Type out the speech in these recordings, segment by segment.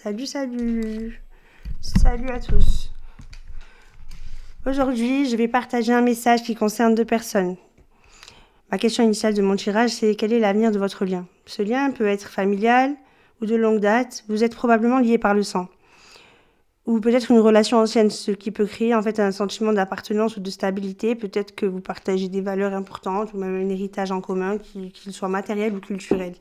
Salut, salut. Salut à tous. Aujourd'hui, je vais partager un message qui concerne deux personnes. Ma question initiale de mon tirage, c'est quel est l'avenir de votre lien? Ce lien peut être familial ou de longue date. Vous êtes probablement liés par le sang. Ou peut-être une relation ancienne, ce qui peut créer en fait un sentiment d'appartenance ou de stabilité. Peut-être que vous partagez des valeurs importantes ou même un héritage en commun, qu'il soit matériel ou culturel.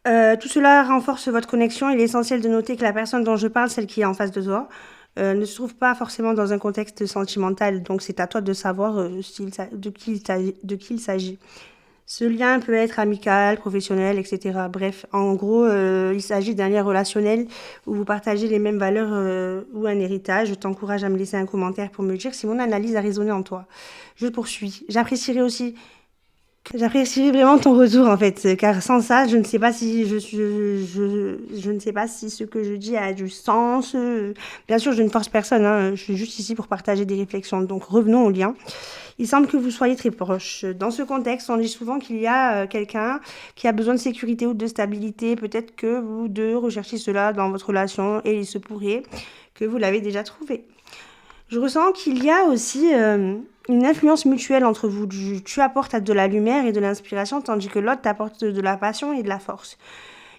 Tout cela renforce votre connexion. Il est essentiel de noter que la personne dont je parle, celle qui est en face de toi, ne se trouve pas forcément dans un contexte sentimental. Donc c'est à toi de savoir de qui il s'agit. Ce lien peut être amical, professionnel, etc. Bref, en gros, il s'agit d'un lien relationnel où vous partagez les mêmes valeurs ou un héritage. Je t'encourage à me laisser un commentaire pour me dire si mon analyse a résonné en toi. Je poursuis. J'apprécierais vraiment ton retour en fait, car sans ça, je ne sais pas si je ne sais pas si ce que je dis a du sens. Bien sûr, je ne force personne, hein, je suis juste ici pour partager des réflexions. Donc revenons au lien. Il semble que vous soyez très proches. Dans ce contexte, on dit souvent qu'il y a quelqu'un qui a besoin de sécurité ou de stabilité. Peut-être que vous deux recherchez cela dans votre relation et il se pourrait que vous l'avez déjà trouvé. Je ressens qu'il y a aussi une influence mutuelle entre vous. Tu apportes de la lumière et de l'inspiration, tandis que l'autre t'apporte de la passion et de la force.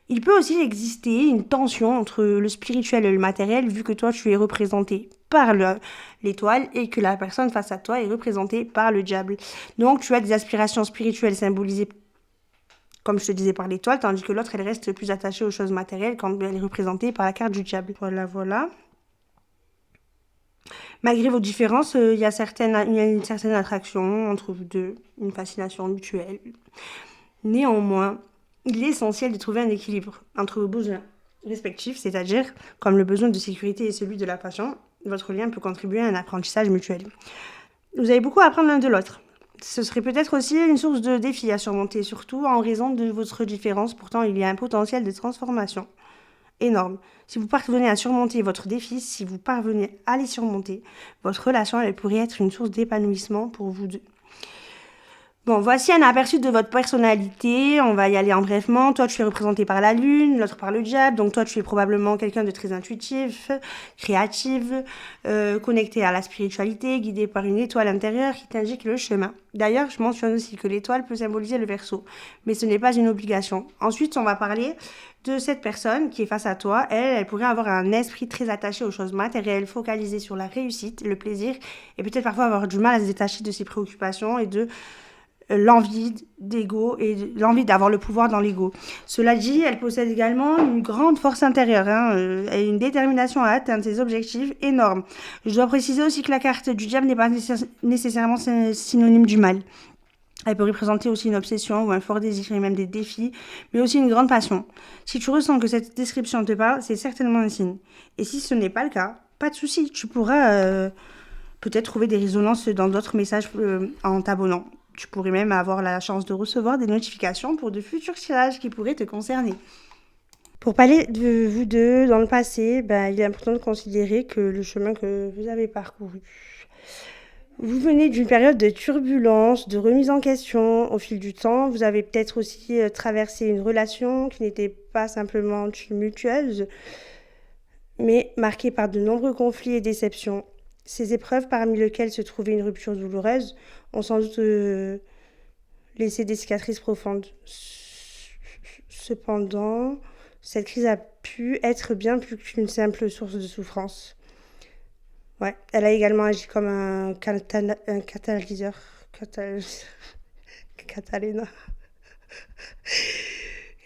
Il peut aussi exister une tension entre le spirituel et le matériel, vu que toi, tu es représenté par l'étoile et que la personne face à toi est représentée par le diable. Donc, tu as des aspirations spirituelles symbolisées, comme je te disais, par l'étoile, tandis que l'autre, elle reste plus attachée aux choses matérielles quand elle est représentée par la carte du diable. Voilà, voilà. Malgré vos différences, il y a une certaine attraction entre vous deux, une fascination mutuelle. Néanmoins, il est essentiel de trouver un équilibre entre vos besoins respectifs, c'est-à-dire comme le besoin de sécurité et celui de la passion. Votre lien peut contribuer à un apprentissage mutuel. Vous avez beaucoup à apprendre l'un de l'autre. Ce serait peut-être aussi une source de défi à surmonter, surtout en raison de votre différence. Pourtant, il y a un potentiel de transformation énorme. Si vous parvenez à surmonter votre défi, si vous parvenez à les surmonter, votre relation elle pourrait être une source d'épanouissement pour vous deux. Bon, voici un aperçu de votre personnalité. On va y aller en brièvement. Toi, tu es représenté par la lune, l'autre par le diable. Donc, toi, tu es probablement quelqu'un de très intuitif, créatif, connecté à la spiritualité, guidé par une étoile intérieure qui t'indique le chemin. D'ailleurs, je mentionne aussi que l'étoile peut symboliser le Verseau, mais ce n'est pas une obligation. Ensuite, on va parler de cette personne qui est face à toi. Elle pourrait avoir un esprit très attaché aux choses matérielles, focalisé sur la réussite, le plaisir, et peut-être parfois avoir du mal à se détacher de ses préoccupations et de l'envie d'ego et l'envie d'avoir le pouvoir dans l'ego. Cela dit, elle possède également une grande force intérieure et une détermination à atteindre ses objectifs énormes. Je dois préciser aussi que la carte du diable n'est pas nécessairement synonyme du mal. Elle peut représenter aussi une obsession ou un fort désir et même des défis, mais aussi une grande passion. Si tu ressens que cette description te parle, c'est certainement un signe. Et si ce n'est pas le cas, pas de souci, tu pourras peut-être trouver des résonances dans d'autres messages en t'abonnant. Tu pourrais même avoir la chance de recevoir des notifications pour de futurs tirages qui pourraient te concerner. Pour parler de vous deux dans le passé, il est important de considérer que le chemin que vous avez parcouru. Vous venez d'une période de turbulence, de remise en question au fil du temps. Vous avez peut-être aussi traversé une relation qui n'était pas simplement tumultueuse, mais marquée par de nombreux conflits et déceptions. Ces épreuves, parmi lesquelles se trouvait une rupture douloureuse, ont sans doute laissé des cicatrices profondes. Cependant, cette crise a pu être bien plus qu'une simple source de souffrance. Ouais, elle a également agi comme un catalyseur. Catalina.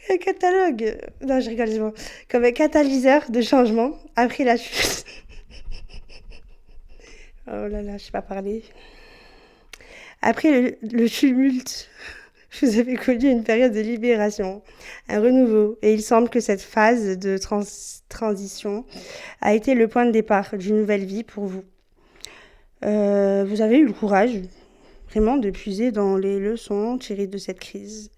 Un catalogue. Non, je rigole, c'est bon. Comme un catalyseur de changement après la chute. Oh là là, je sais pas parler. Après le tumulte, vous avez connu une période de libération, un renouveau, et il semble que cette phase de transition a été le point de départ d'une nouvelle vie pour vous. Vous avez eu le courage, vraiment, de puiser dans les leçons tirées de cette crise,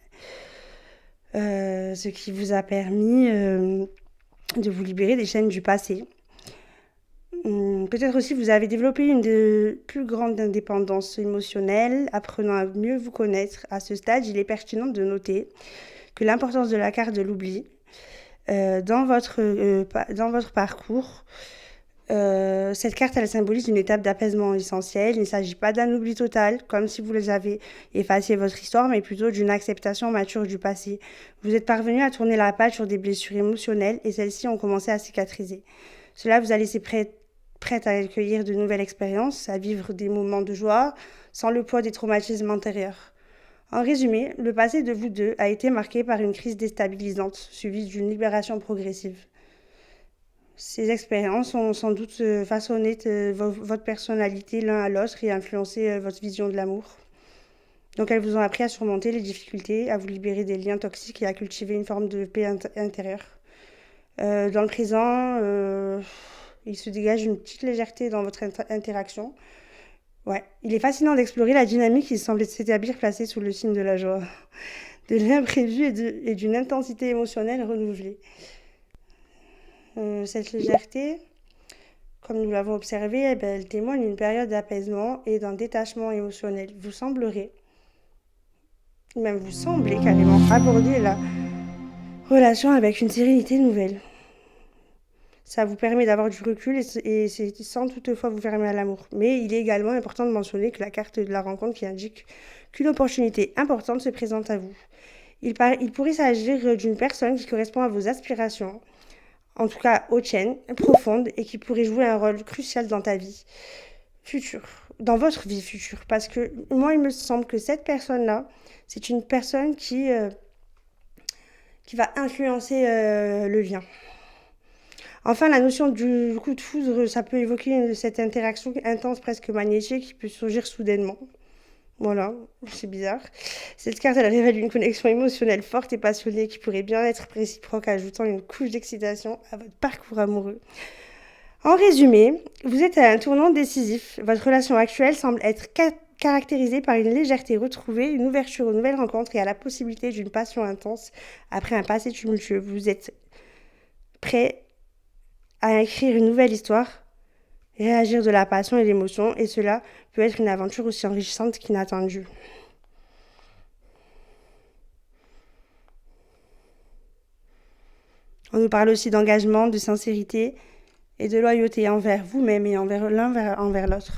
ce qui vous a permis de vous libérer des chaînes du passé. Peut-être aussi vous avez développé une plus grande indépendance émotionnelle, apprenant à mieux vous connaître. À ce stade, il est pertinent de noter que l'importance de la carte de l'oubli Dans votre parcours, cette carte, elle symbolise une étape d'apaisement essentielle. Il ne s'agit pas d'un oubli total, comme si vous les avez effacé votre histoire, mais plutôt d'une acceptation mature du passé. Vous êtes parvenu à tourner la page sur des blessures émotionnelles et celles-ci ont commencé à cicatriser. Cela vous a laissé prête à accueillir de nouvelles expériences, à vivre des moments de joie, sans le poids des traumatismes antérieurs. En résumé, le passé de vous deux a été marqué par une crise déstabilisante, suivie d'une libération progressive. Ces expériences ont sans doute façonné votre personnalité l'un à l'autre et influencé votre vision de l'amour. Donc elles vous ont appris à surmonter les difficultés, à vous libérer des liens toxiques et à cultiver une forme de paix intérieure. Dans le présent, il se dégage une petite légèreté dans votre interaction. Ouais, il est fascinant d'explorer la dynamique qui semble s'établir placée sous le signe de la joie, de l'imprévu et d'une intensité émotionnelle renouvelée. Cette légèreté, comme nous l'avons observé, elle témoigne d'une période d'apaisement et d'un détachement émotionnel. Vous semblez carrément aborder la relation avec une sérénité nouvelle. Ça vous permet d'avoir du recul et c'est sans toutefois vous fermer à l'amour. Mais il est également important de mentionner que la carte de la rencontre qui indique qu'une opportunité importante se présente à vous. Il pourrait s'agir d'une personne qui correspond à vos aspirations, en tout cas aux tiennes, profondes, et qui pourrait jouer un rôle crucial dans ta vie future, dans votre vie future. Parce que moi, il me semble que cette personne-là, c'est une personne qui va influencer le lien. Enfin, la notion du coup de foudre, ça peut évoquer cette interaction intense, presque magnétique, qui peut surgir soudainement. Voilà, c'est bizarre. Cette carte, elle révèle une connexion émotionnelle forte et passionnée qui pourrait bien être réciproque, ajoutant une couche d'excitation à votre parcours amoureux. En résumé, vous êtes à un tournant décisif. Votre relation actuelle semble être caractérisée par une légèreté retrouvée, une ouverture aux nouvelles rencontres et à la possibilité d'une passion intense après un passé tumultueux. Vous êtes prêt à écrire une nouvelle histoire, réagir de la passion et l'émotion, et cela peut être une aventure aussi enrichissante qu'inattendue. On nous parle aussi d'engagement, de sincérité et de loyauté envers vous-même et envers l'autre.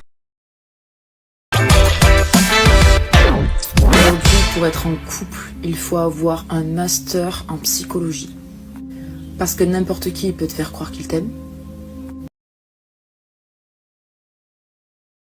Aujourd'hui, pour être en couple, il faut avoir un master en psychologie. Parce que n'importe qui peut te faire croire qu'il t'aime.